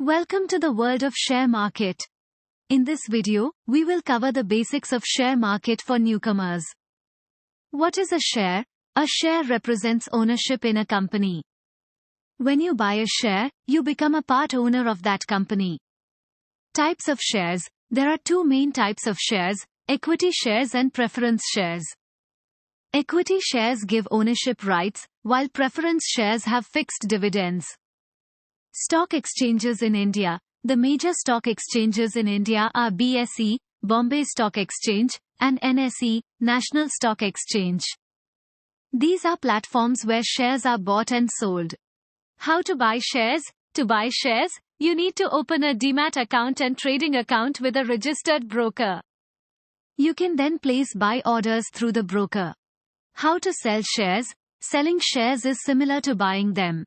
Welcome to the world of share market. In this video, we will cover the basics of share market for newcomers. What is a share? A share represents ownership in a company. When you buy a share, you become a part owner of that company. Types of shares. There are two main types of shares, equity shares and preference shares. Equity shares give ownership rights, while preference shares have fixed dividends. Stock exchanges in India. The major stock exchanges in India are BSE, Bombay Stock Exchange, and NSE, National Stock Exchange. These are platforms where shares are bought and sold. How to buy shares? To buy shares, you need to open a demat account and trading account with a registered broker. You can then place buy orders through the broker. How to sell shares? Selling shares is similar to buying them.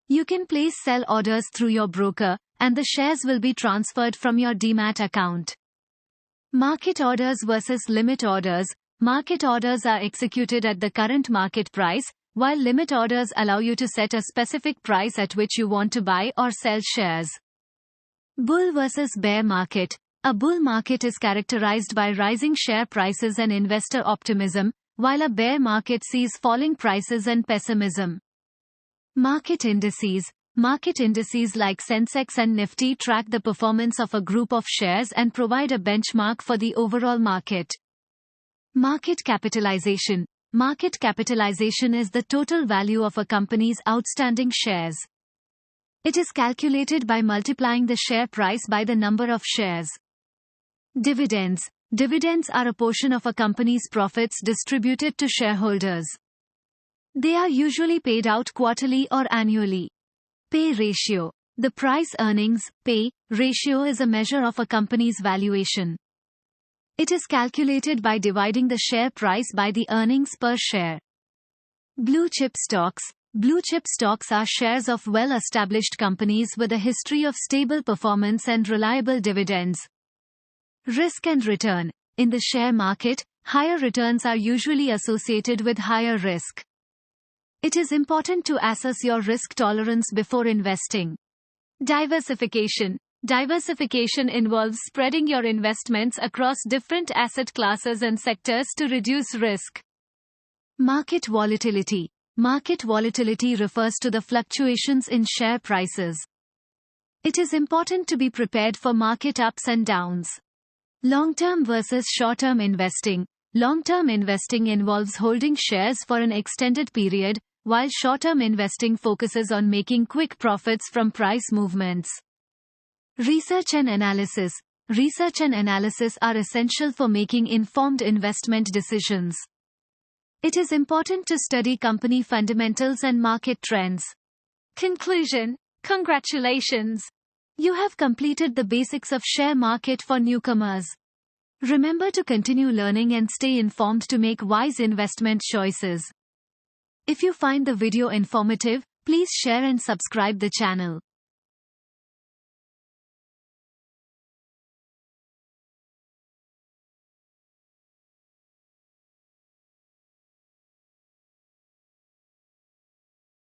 You can place sell orders through your broker, and the shares will be transferred from your demat account. Market orders versus limit orders. Market orders are executed at the current market price, while limit orders allow you to set a specific price at which you want to buy or sell shares. Bull versus bear market. A bull market is characterized by rising share prices and investor optimism, while a bear market sees falling prices and pessimism. Market indices. Market indices like Sensex and Nifty track the performance of a group of shares and provide a benchmark for the overall market. Market capitalization. Market capitalization is the total value of a company's outstanding shares. It is calculated by multiplying the share price by the number of shares. Dividends. Dividends are a portion of a company's profits distributed to shareholders. They are usually paid out quarterly or annually. Pay ratio. The price-earnings, pay, ratio is a measure of a company's valuation. It is calculated by dividing the share price by the earnings per share. Blue chip stocks. Blue chip stocks are shares of well-established companies with a history of stable performance and reliable dividends. Risk and return. In the share market, higher returns are usually associated with higher risk. It is important to assess your risk tolerance before investing. Diversification. Diversification involves spreading your investments across different asset classes and sectors to reduce risk. Market volatility. Market volatility refers to the fluctuations in share prices. It is important to be prepared for market ups and downs. Long-term versus short-term investing. Long-term investing involves holding shares for an extended period, while short-term investing focuses on making quick profits from price movements. Research and analysis. Research and analysis are essential for making informed investment decisions. It is important to study company fundamentals and market trends. Conclusion. Congratulations! You have completed the basics of share market for newcomers. Remember to continue learning and stay informed to make wise investment choices. If you find the video informative, please share and subscribe the channel.